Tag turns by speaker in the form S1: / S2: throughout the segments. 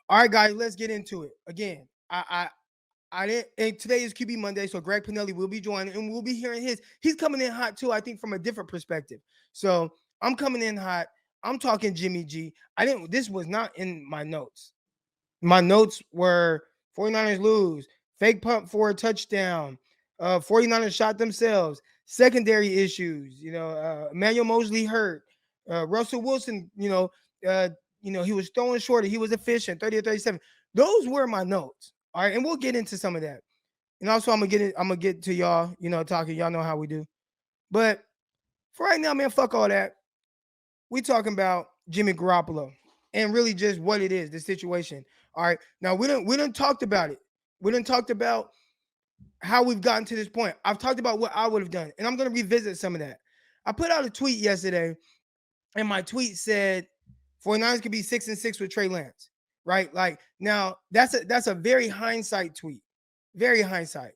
S1: All right, guys, let's get into it. Again, I didn't. And today is QB Monday, so Greg Pinelli will be joining, and we'll be hearing his. He's coming in hot too, I think, from a different perspective. So I'm coming in hot. I'm talking Jimmy G. I didn't. This was not in my notes. My notes were 49ers lose, fake punt for a touchdown, 49ers shot themselves, secondary issues, Emmanuel Mosley hurt, Russell Wilson, he was throwing short, he was efficient, 30 or 37. Those were my notes. All right, and we'll get into some of that. And also I'm gonna get to y'all, talking. Y'all know how we do. But for right now, man, fuck all that. We talking about Jimmy Garoppolo and really just what it is, the situation. All right. Now we don't talked about it. We didn't talked about how we've gotten to this point. I've talked about what I would have done, and I'm gonna revisit some of that. I put out a tweet yesterday, and my tweet said 49ers could be 6-6 with Trey Lance. Right? Like now, that's a very hindsight tweet. Very hindsight.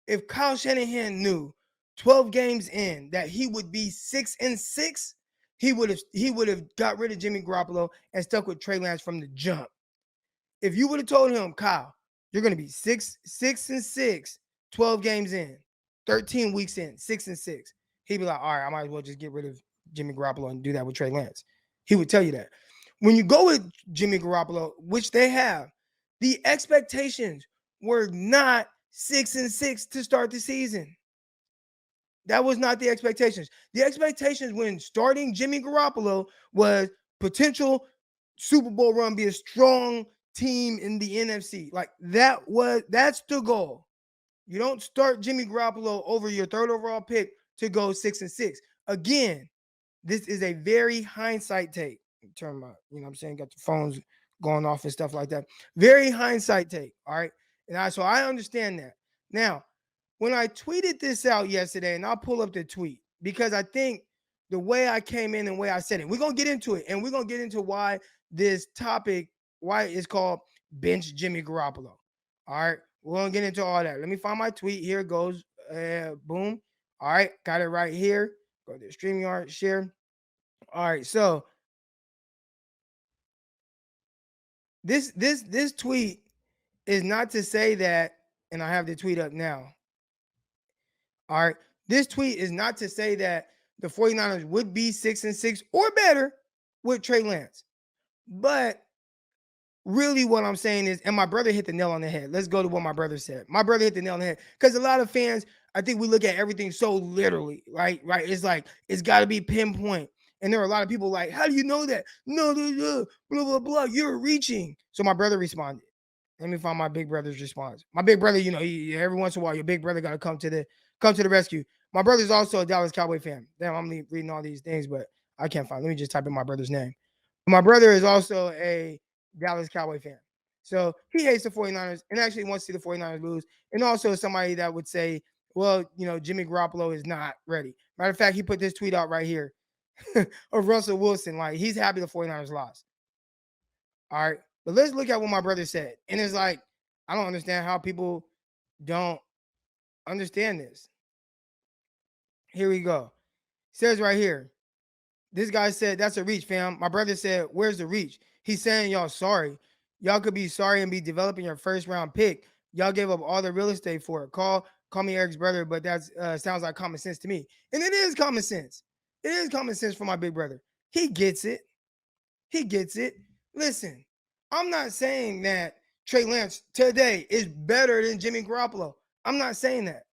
S1: If Kyle Shanahan knew 12 games in that he would be 6-6, he would have got rid of Jimmy Garoppolo and stuck with Trey Lance from the jump. If you would have told him, Kyle, you're going to be 6-6, 12 games in, 13 weeks in, 6-6, he'd be like, all right, I might as well just get rid of Jimmy Garoppolo and do that with Trey Lance. He would tell you that. When you go with Jimmy Garoppolo, which they have, the expectations were not 6-6 to start the season. That was not the expectations. The expectations when starting Jimmy Garoppolo was potential Super Bowl run, be a strong team in the NFC. Like that's the goal. You don't start Jimmy Garoppolo over your third overall pick to go 6-6. Again, this is a very hindsight take. Turn my, I'm saying, got the phones going off and stuff like that. Very hindsight take. All right. And so I understand that. Now, when I tweeted this out yesterday, and I'll pull up the tweet because I think the way I came in and the way I said it, we're going to get into it. And we're going to get into why this topic, why it's called Bench Jimmy Garoppolo. All right. We're going to get into all that. Let me find my tweet. Here it goes. Boom. All right. Got it right here. Go to StreamYard, share. All right. So this tweet is not to say that, and I have the tweet up now. All right. This tweet is not to say that the 49ers would be 6-6 or better with Trey Lance. But really what I'm saying is, and my brother hit the nail on the head. Let's go to what my brother said. My brother hit the nail on the head. Because a lot of fans, I think we look at everything so literally, right? Right. It's like, it's got to be pinpoint. And there are a lot of people like, how do you know that? No, blah, blah, blah. You're reaching. So my brother responded. Let me find my big brother's response. My big brother, every once in a while, your big brother got to come to the rescue. My brother's also a Dallas Cowboy fan. Damn, I'm reading all these things, but I can't find. Let me just type in my brother's name. My brother is also a Dallas Cowboy fan. So he hates the 49ers and actually wants to see the 49ers lose. And also somebody that would say, well, Jimmy Garoppolo is not ready. Matter of fact, he put this tweet out right here of Russell Wilson. Like, he's happy the 49ers lost. All right. But let's look at what my brother said. And it's like, I don't understand how people don't understand this. Here we go. It says right here. This guy said, that's a reach, fam. My brother said, where's the reach? He's saying y'all sorry. Y'all could be sorry and be developing your first round pick. Y'all gave up all the real estate for it. Call me Eric's brother, but that sounds like common sense to me. And it is common sense. It is common sense for my big brother. He gets it. He gets it. Listen, I'm not saying that Trey Lance today is better than Jimmy Garoppolo. I'm not saying that.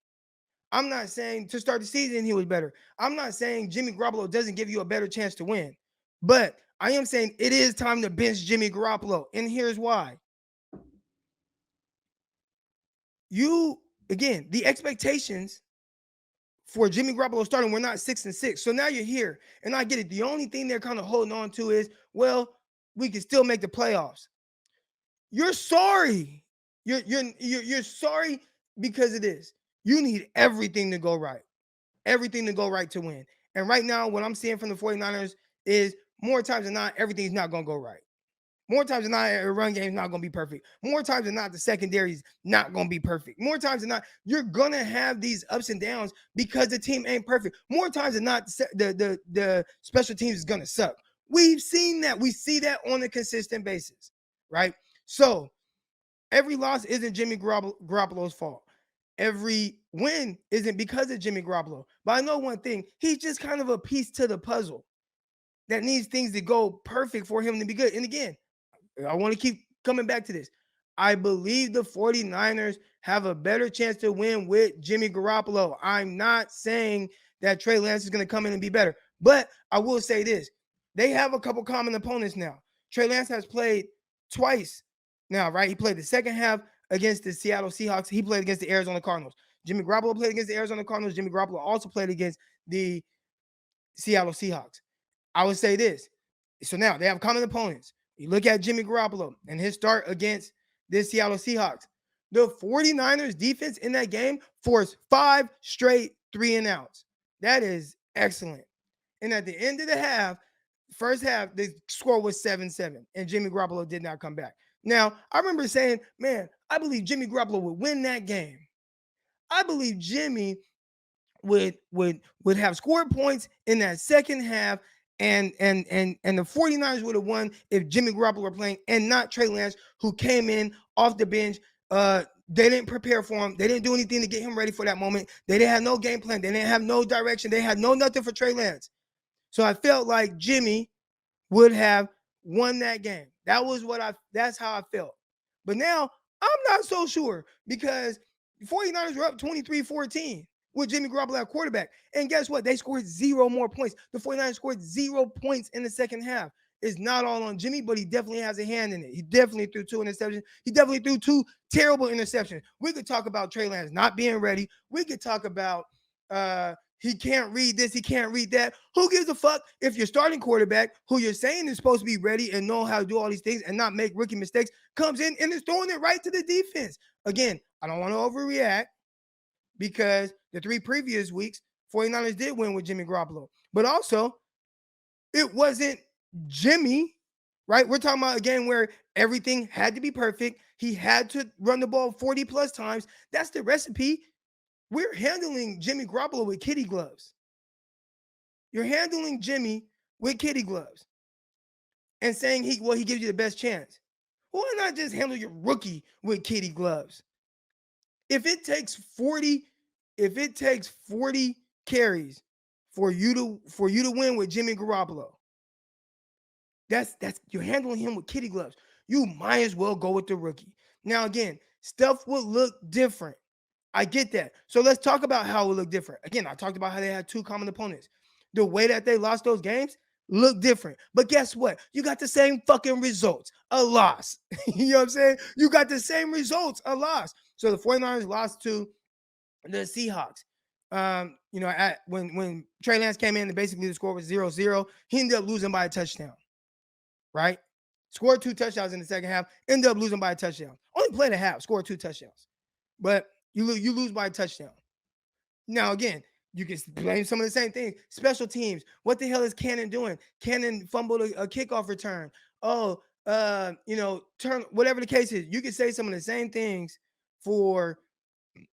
S1: I'm not saying to start the season he was better. I'm not saying Jimmy Garoppolo doesn't give you a better chance to win. But I am saying it is time to bench Jimmy Garoppolo. And here's why. The expectations for Jimmy Garoppolo starting were not 6-6. So now you're here. And I get it. The only thing they're kind of holding on to is, well, we can still make the playoffs. You're sorry. You're sorry because of this. You need everything to go right. Everything to go right to win. And right now, what I'm seeing from the 49ers is more times than not, everything's not going to go right. More times than not, a run game is not going to be perfect. More times than not, the secondary is not going to be perfect. More times than not, you're going to have these ups and downs because the team ain't perfect. More times than not, the special teams is going to suck. We've seen that. We see that on a consistent basis, right? So every loss isn't Jimmy Garoppolo's fault. Every win isn't because of Jimmy Garoppolo. But I know one thing: he's just kind of a piece to the puzzle that needs things to go perfect for him to be good. And again, I want to keep coming back to this. I believe the 49ers have a better chance to win with Jimmy Garoppolo. I'm not saying that Trey Lance is going to come in and be better, but I will say this. They have a couple common opponents now. Trey Lance has played twice now, right? He played the second half against the Seattle Seahawks. He played against the Arizona Cardinals. Jimmy Garoppolo played against the Arizona Cardinals. Jimmy Garoppolo also played against the Seattle Seahawks. I would say this. So now they have common opponents. You look at Jimmy Garoppolo and his start against the Seattle Seahawks. The 49ers defense in that game forced 5 straight 3-and-outs. That is excellent. And at the end of the half, first half, the score was 7-7, and Jimmy Garoppolo did not come back. Now, I remember saying, man, I believe Jimmy Garoppolo would win that game. I believe Jimmy would have scored points in that second half, and the 49ers would have won if Jimmy Garoppolo were playing and not Trey Lance, who came in off the bench. They didn't prepare for him. They didn't do anything to get him ready for that moment. They didn't have no game plan. They didn't have no direction. They had no nothing for Trey Lance. So I felt like Jimmy would have won that game. That's how I felt. But now I'm not so sure, because the 49ers were up 23-14 with Jimmy Garoppolo at quarterback. And guess what? They scored 0 more points. The 49ers scored 0 points in the second half. It's not all on Jimmy, but he definitely has a hand in it. He definitely threw 2 interceptions. He definitely threw 2 terrible interceptions. We could talk about Trey Lance not being ready. We could talk about he can't read this, he can't read that. Who gives a fuck if your starting quarterback, who you're saying is supposed to be ready and know how to do all these things and not make rookie mistakes, comes in and is throwing it right to the defense? Again, I don't want to overreact, because the 3 previous weeks, 49ers did win with Jimmy Garoppolo. But also, it wasn't Jimmy, right? We're talking about a game where everything had to be perfect. He had to run the ball 40 plus times. That's the recipe. We're handling Jimmy Garoppolo with kitty gloves. You're handling Jimmy with kitty gloves and saying he gives you the best chance. Why not just handle your rookie with kitty gloves? If it takes 40 carries for you to win with Jimmy Garoppolo, that's you're handling him with kitty gloves. You might as well go with the rookie. Now again, stuff will look different. I get that. So let's talk about how it would look different. Again, I talked about how they had 2 common opponents. The way that they lost those games looked different. But guess what? You got the same fucking results, a loss. You know what I'm saying? You got the same results, a loss. So the 49ers lost to the Seahawks. When Trey Lance came in and basically the score was 0-0, he ended up losing by a touchdown, right? Scored 2 touchdowns in the second half, ended up losing by a touchdown. Only played a half, scored 2 touchdowns. But you lose by a touchdown. Now, again, you can blame some of the same things. Special teams. What the hell is Cannon doing? Cannon fumbled a kickoff return. Turn, whatever the case is. You can say some of the same things for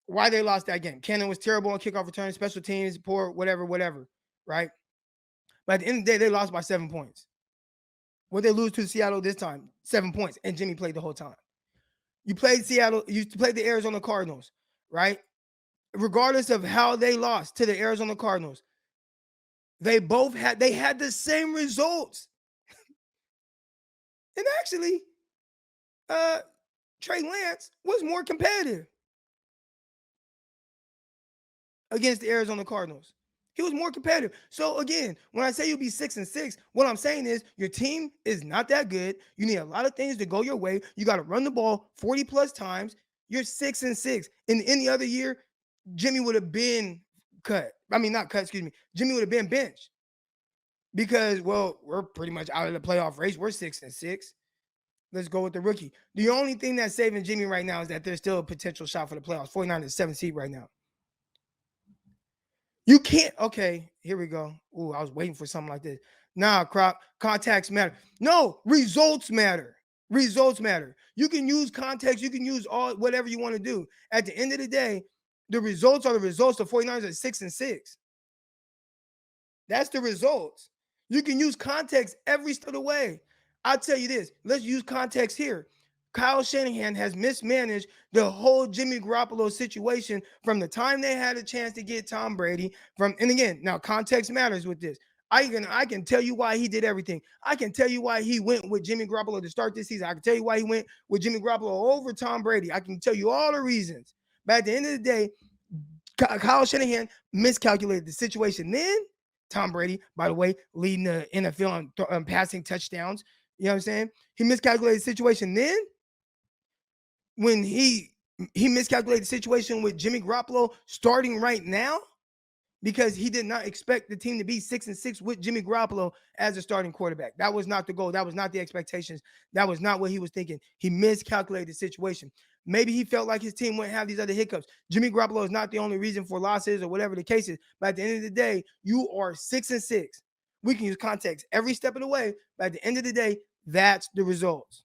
S1: why they lost that game. Cannon was terrible on kickoff return, special teams, poor, whatever, right? But at the end of the day, they lost by 7 points. What they lose to Seattle this time? 7 points, and Jimmy played the whole time. You played Seattle, you played the Arizona Cardinals, right? Regardless of how they lost to the Arizona Cardinals, they had the same results. And actually, Trey Lance was more competitive against the Arizona Cardinals. He was more competitive. So again, when I say you'll be 6-6, what I'm saying is your team is not that good. You need a lot of things to go your way. You got to run the ball 40 plus times. You're 6-6. In any other year, Jimmy would have been cut. I mean, not cut, excuse me. Jimmy would have been benched because, well, we're pretty much out of the playoff race. We're 6-6. Let's go with the rookie. The only thing that's saving Jimmy right now is that there's still a potential shot for the playoffs. 49 is 7th seed right now. You can't. Okay, here we go. Ooh, I was waiting for something like this. Nah, Croc, contacts matter. No, results matter. Results matter. You can use context. You can use all whatever you want to do. At the end of the day, the results are the results. The 49ers are 6-6. That's the results. You can use context every step of the way. I'll tell you this. Let's use context here. Kyle Shanahan has mismanaged the whole Jimmy Garoppolo situation from the time they had a chance to get Tom Brady. And again, now context matters with this. I can tell you why he did everything. I can tell you why he went with Jimmy Garoppolo to start this season. I can tell you why he went with Jimmy Garoppolo over Tom Brady. I can tell you all the reasons. But at the end of the day, Kyle Shanahan miscalculated the situation. Then Tom Brady, by the way, leading the NFL on passing touchdowns. You know what I'm saying? He miscalculated the situation. Then when he miscalculated the situation with Jimmy Garoppolo starting right now because he did not expect the team to be 6-6 with Jimmy Garoppolo as a starting quarterback. That was not the goal. That was not the expectations. That was not what he was thinking. He miscalculated the situation. Maybe he felt like his team wouldn't have these other hiccups. Jimmy Garoppolo is not the only reason for losses or whatever the case is. But at the end of the day, you are 6-6. We can use context every step of the way. But at the end of the day, that's the results.